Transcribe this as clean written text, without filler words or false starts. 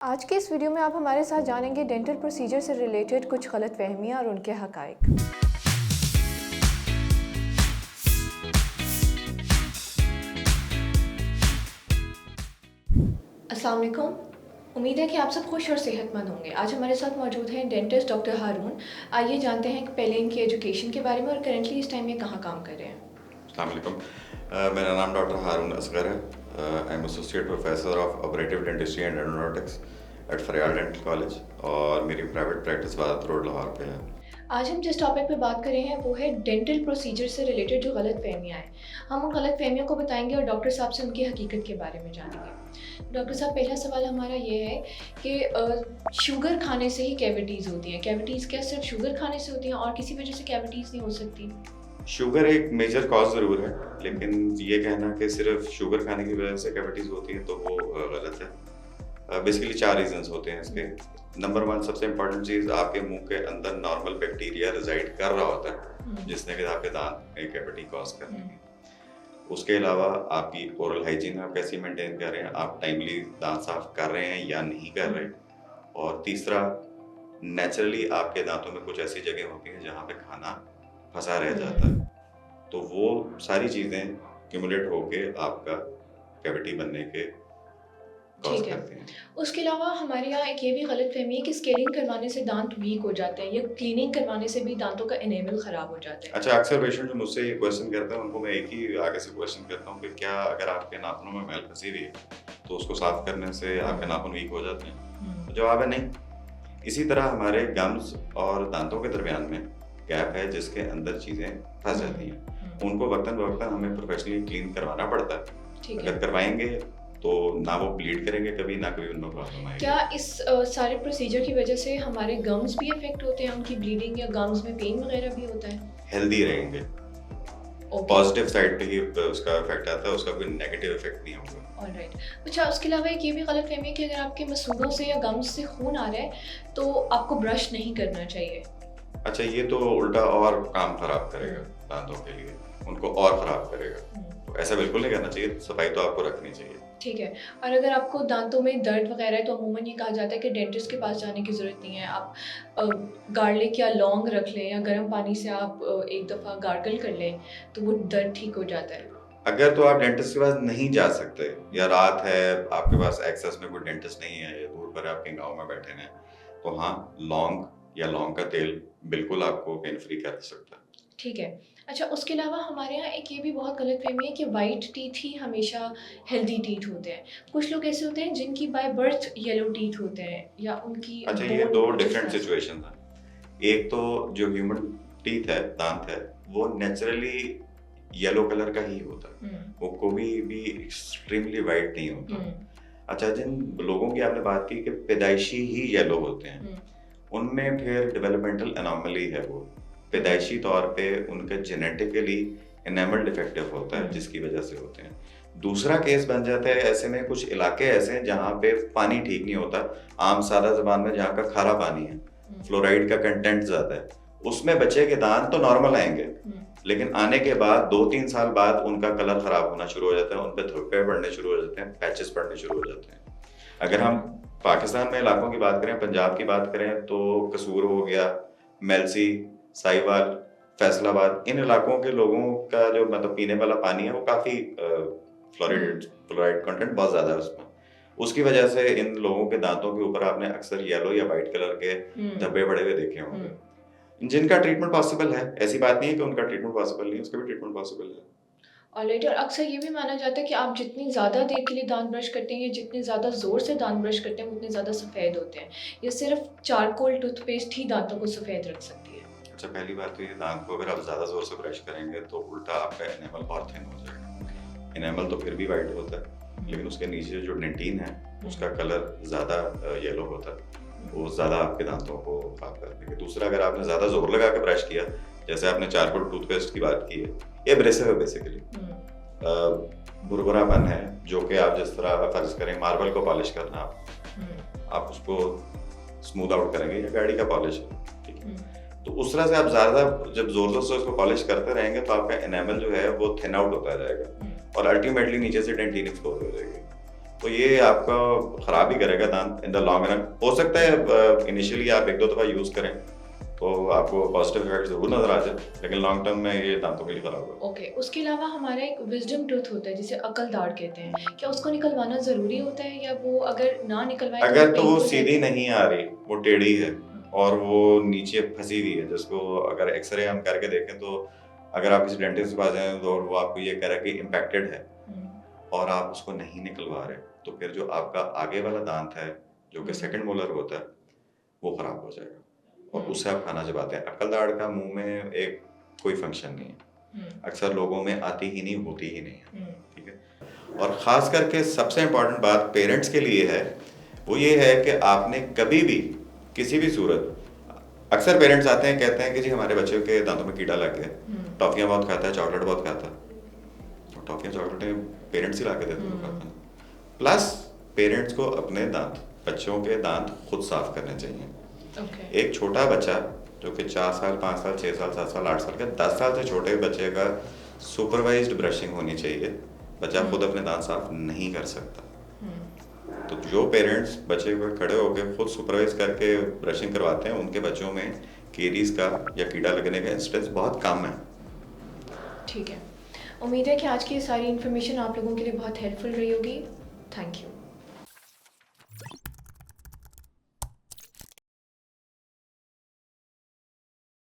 आज के इस वीडियो में आप हमारे साथ जानेंगे डेंटल प्रोसीजर से रिलेटेड कुछ गलतफहमियां और उनके हकाइक। अस्सलाम वालेकुम। उम्मीद है कि आप सब खुश और सेहतमंद होंगे। आज हमारे साथ मौजूद हैं डेंटिस्ट डॉक्टर हारून। आइए जानते हैं कि पहले इनकी एजुकेशन के बारे में और करेंटली इस टाइम ये कहाँ काम कर रहे हैं। अस्सलाम वालेकुम। मेरा नाम डॉक्टर हारून असगर है। I am associate professor of operative dentistry and endodontics at Faryal dental college और मेरी private practice Wahdat road Lahore पे है। आज हम जिस टॉपिक पे बात कर रहे हैं वो है डेंटल प्रोसीजर से रिलेटेड जो गलतफहमियाँ हैं। हम उन गलतफहमियों को बताएंगे और डॉक्टर साहब से उनकी हकीकत के बारे में जानेंगे। डॉक्टर साहब, पहला सवाल हमारा ये है कि शुगर खाने से ही कैविटीज़ होती हैं। कैविटीज़ क्या सिर्फ शुगर खाने से होती हैं और किसी वजह से कैविटीज़ नहीं हो सकती? शुगर एक मेजर कॉज ज़रूर है, लेकिन ये कहना कि सिर्फ शुगर खाने की वजह से कैविटीज़ होती हैं तो वो गलत है। बेसिकली 4 रीजंस होते हैं इसके। नंबर 1 सबसे इम्पोर्टेंट चीज़, आपके मुंह के अंदर नॉर्मल बैक्टीरिया रिजाइड कर रहा होता है जिसने कि आपके दांत में कैविटी कॉज कर रही है। उसके अलावा आपकी ओरल हाइजीन आप कैसी मेंटेन कर रहे हैं, आप टाइमली दांत साफ कर रहे हैं या नहीं कर रहे। और तीसरा, नेचुरली आपके दांतों में कुछ ऐसी जगह होती हैं जहाँ पे खाना फंसा रह जाता है, तो वो सारी चीज़ें क्यूमुलेट होके आपका कैविटी बनने के कॉज ठीक है। करते हैं। उसके अलावा हमारे यहाँ एक ये भी गलतफहमी है कि स्केलिंग करवाने से दांत वीक हो जाते हैं या क्लीनिंग करवाने से भी दांतों का एनेमल ख़राब हो जाता है। अच्छा, अक्सर पेशेंट जो मुझसे ये क्वेश्चन करते हैं उनको मैं एक ही आगे से क्वेश्चन करता हूँ कि क्या अगर आपके नाखूनों में मैल फंसी हुई है तो उसको साफ करने से आपके नाखून वीक हो जाते हैं? तो जवाब है नहीं। इसी तरह हमारे गम्स और दांतों के दरमियान में गैप है जिसके अंदर चीज़ें फंस जाती हैं। उनको वक्तन बवक्तन हमें प्रोफेशनली क्लीन करवाना पड़ता है। ठीक है। अगर करवाएंगे तो ना वो ब्लीड करेंगे कभी, ना कभी उनमें प्रॉब्लम आएगी। क्या इस सारे प्रोसीजर की वजह से हमारे गम्स भी इफेक्ट होते हैं, उनकी ब्लीडिंग या गम्स में पेन वगैरह भी होता है? हेल्दी रहेंगे, पॉजिटिव साइड पे ही उसका इफेक्ट आता है, उसका कोई नेगेटिव इफेक्ट नहीं होगा। ऑलराइट। अच्छा, उसके अलावा एक ये भी गलतफहमी है कि अगर आपके मसूड़ों से या गम्स से खून आ रहा है तो आपको ब्रश नहीं करना चाहिए। अच्छा, ये तो उल्टा और काम खराब करेगा दांतों के लिए, उनको और खराब करेगा। तो ऐसा बिल्कुल नहीं करना चाहिए, सफाई तो आपको रखनी चाहिए। ठीक है। और अगर आपको दांतों में दर्द वगैरह है तो अमूमन ये कहा जाता है कि डेंटिस्ट के पास जाने की ज़रूरत नहीं है, आप गार्लिक या लौंग रख लें या गर्म पानी से आप एक दफ़ा गार्गल कर लें तो वो दर्द ठीक हो जाता है। अगर तो आप डेंटिस्ट के पास नहीं जा सकते या रात है, आपके पास एक्सेस में कोई डेंटिस्ट नहीं है या दूर पर आपके गाँव में बैठे हैं, तो हाँ, लौंग या लौंग का तेल बिल्कुल आपको पेन फ्री कर सकता है। ठीक है। अच्छा, उसके अलावा हमारे यहाँ एक ये भी बहुत गलतफहमी है कि वाइट टीथ ही हमेशा हेल्दी टीथ होते हैं। कुछ लोग ऐसे होते हैं जिनकी बाय बर्थ येलो टीथ होते हैं या उनकी अच्छा, ये bone 2 कुछ डिफरेंट ऐसा- सिचुएशन है। एक तो जो ह्यूमन टीथ है, दांत है, वो नेचुरली येलो कलर का ही होता है, वो कभी भी एक्सट्रीमली वाइट नहीं होता। अच्छा, जिन लोगों की आपने बात की कि पैदाइशी ही येलो होते हैं, उनमें फिर डेवलपमेंटल एनॉमली है, वो पैदाइशी तौर पे उनका जेनेटिकली एनेमल डिफेक्टिव होता है जिसकी वजह से होते हैं। दूसरा केस बन जाता है, ऐसे में कुछ इलाके ऐसे हैं जहाँ पे पानी ठीक नहीं होता, आम सादा ज़बान में जहाँ का खारा पानी है, फ्लोराइड का कंटेंट ज़्यादा है, उसमें बच्चे के दांत तो नॉर्मल आएंगे, लेकिन आने के बाद 2-3 साल बाद उनका कलर खराब होना शुरू हो जाता है, उन पे धब्बे पड़ने शुरू हो जाते हैं, पैचेस पड़ने शुरू हो जाते हैं। अगर हम पाकिस्तान में इलाकों की बात करें, पंजाब की बात करें, तो कसूर हो गया, मेलसी, साहिवाल, फैसलाबाद, इन इलाकों के लोगों का जो मतलब पीने वाला पानी है वो काफ़ी फ्लोराइड कंटेंट बहुत ज़्यादा है उसमें। उसकी वजह से इन लोगों के दांतों के ऊपर आपने अक्सर येलो या वाइट कलर के धब्बे पड़े हुए देखे होंगे। जिनका ट्रीटमेंट पॉसिबल है, ऐसी बात नहीं है कि उनका ट्रीटमेंट पॉसिबल नहीं है, उसका भी ट्रीटमेंट पॉसिबल है। ऑलराइट। और अक्सर ये भी माना जाता है कि आप जितनी ज़्यादा देर के लिए दांत ब्रश करते हैं या जितने ज़्यादा ज़ोर से दांत ब्रश करते हैं उतने ज़्यादा सफ़ेद होते हैं। ये सिर्फ चारकोल टूथपेस्ट ही दांतों को सफ़ेद रख सकती है। अच्छा, पहली बात तो ये, दांत को अगर आप ज़्यादा ज़ोर से ब्रश करेंगे तो उल्टा आपका एनेमल और थिन हो जाएगा। एनेमल तो फिर भी वाइट होता है, लेकिन उसके नीचे जो डेंटिन है उसका कलर ज़्यादा येलो होता है, वो ज़्यादा आपके दांतों को खराब कर देंगे। दूसरा, अगर आपने ज़्यादा जोर लगा के ब्रश किया, जैसे आपने चारकोल टूथपेस्ट की बात की है, ये एब्रेसिव है बेसिकली, भुरभुरापन है, जो कि आप जिस तरह फर्ज करें मार्बल को पॉलिश करना, आप उसको स्मूथ आउट करेंगे या गाड़ी का पॉलिश है, ठीक है, तो उस तरह से आप ज़्यादा जब जोर जोर से उसको पॉलिश करते रहेंगे तो आपका एनेमल जो है वो थिन आउट होता जाएगा और अल्टीमेटली नीचे से डेंटिन एक्सपोज हो जाएगी। तो ये आपका खराब ही करेगा दांत इन द लॉन्ग रन। हो सकता है इनिशियली आप एक दो दफ़ा यूज़ करें तो आपको पॉजिटिव इफेक्ट जरूर नजर आ जाए, लेकिन लॉन्ग टर्म में ये दांतों के लिए खराब होगा। ओके, उसके अलावा हमारा एक विजडम टूथ होता है जिसे अकल दाढ़ कहते हैं, क्या उसको निकलवाना ज़रूरी होता है या वो अगर ना निकलवाए अगर तो वो पेनफुल सीधी है? नहीं आ रही, वो टेढ़ी है और वो नीचे फंसी हुई है, जिसको अगर एक्सरे हम करके देखें तो अगर आप किसी डेंटिस्ट के पास जाएं तो वो आपको ये कह रहा है कि इम्पैक्टेड है और आप उसको नहीं निकलवा रहे, तो फिर जो आपका आगे वाला दांत है जो कि सेकंड मोलर होता है वो खराब हो जाएगा और उससे आप खाना चबाते हैं। अक्ल दाढ़ का मुंह में एक कोई फंक्शन नहीं है, अक्सर लोगों में आती ही नहीं, होती ही नहीं है, ठीक है। और ख़ास करके सबसे इम्पॉर्टेंट बात पेरेंट्स के लिए है, वो ये है कि आपने कभी भी किसी भी सूरत, अक्सर पेरेंट्स आते हैं कहते हैं कि जी हमारे बच्चे के दांतों में कीड़ा लग गया, टॉफियाँ बहुत खाता है, चॉकलेट बहुत खाता है, तो टॉफियाँ चॉकलेटें पेरेंट्स ही ला के देते हैं। प्लस पेरेंट्स को अपने दांत, बच्चों के दांत खुद साफ करने चाहिए। एक छोटा बच्चा जो कि 4 साल 5 साल 6 साल 7 साल 8 साल का 10 साल से छोटे बच्चे का सुपरवाइज्ड ब्रशिंग होनी चाहिए। बच्चा खुद अपने दांत साफ नहीं कर सकता, तो जो पेरेंट्स बच्चे को खड़े होकर खुद सुपरवाइज करके ब्रशिंग करवाते हैं उनके बच्चों में केरीज का या कीड़ा लगने का इंसिडेंस बहुत कम है। ठीक है, उम्मीद है कि आज की ये सारी इन्फॉर्मेशन आप लोगों के लिए बहुत हेल्पफुल रही होगी। Thank you.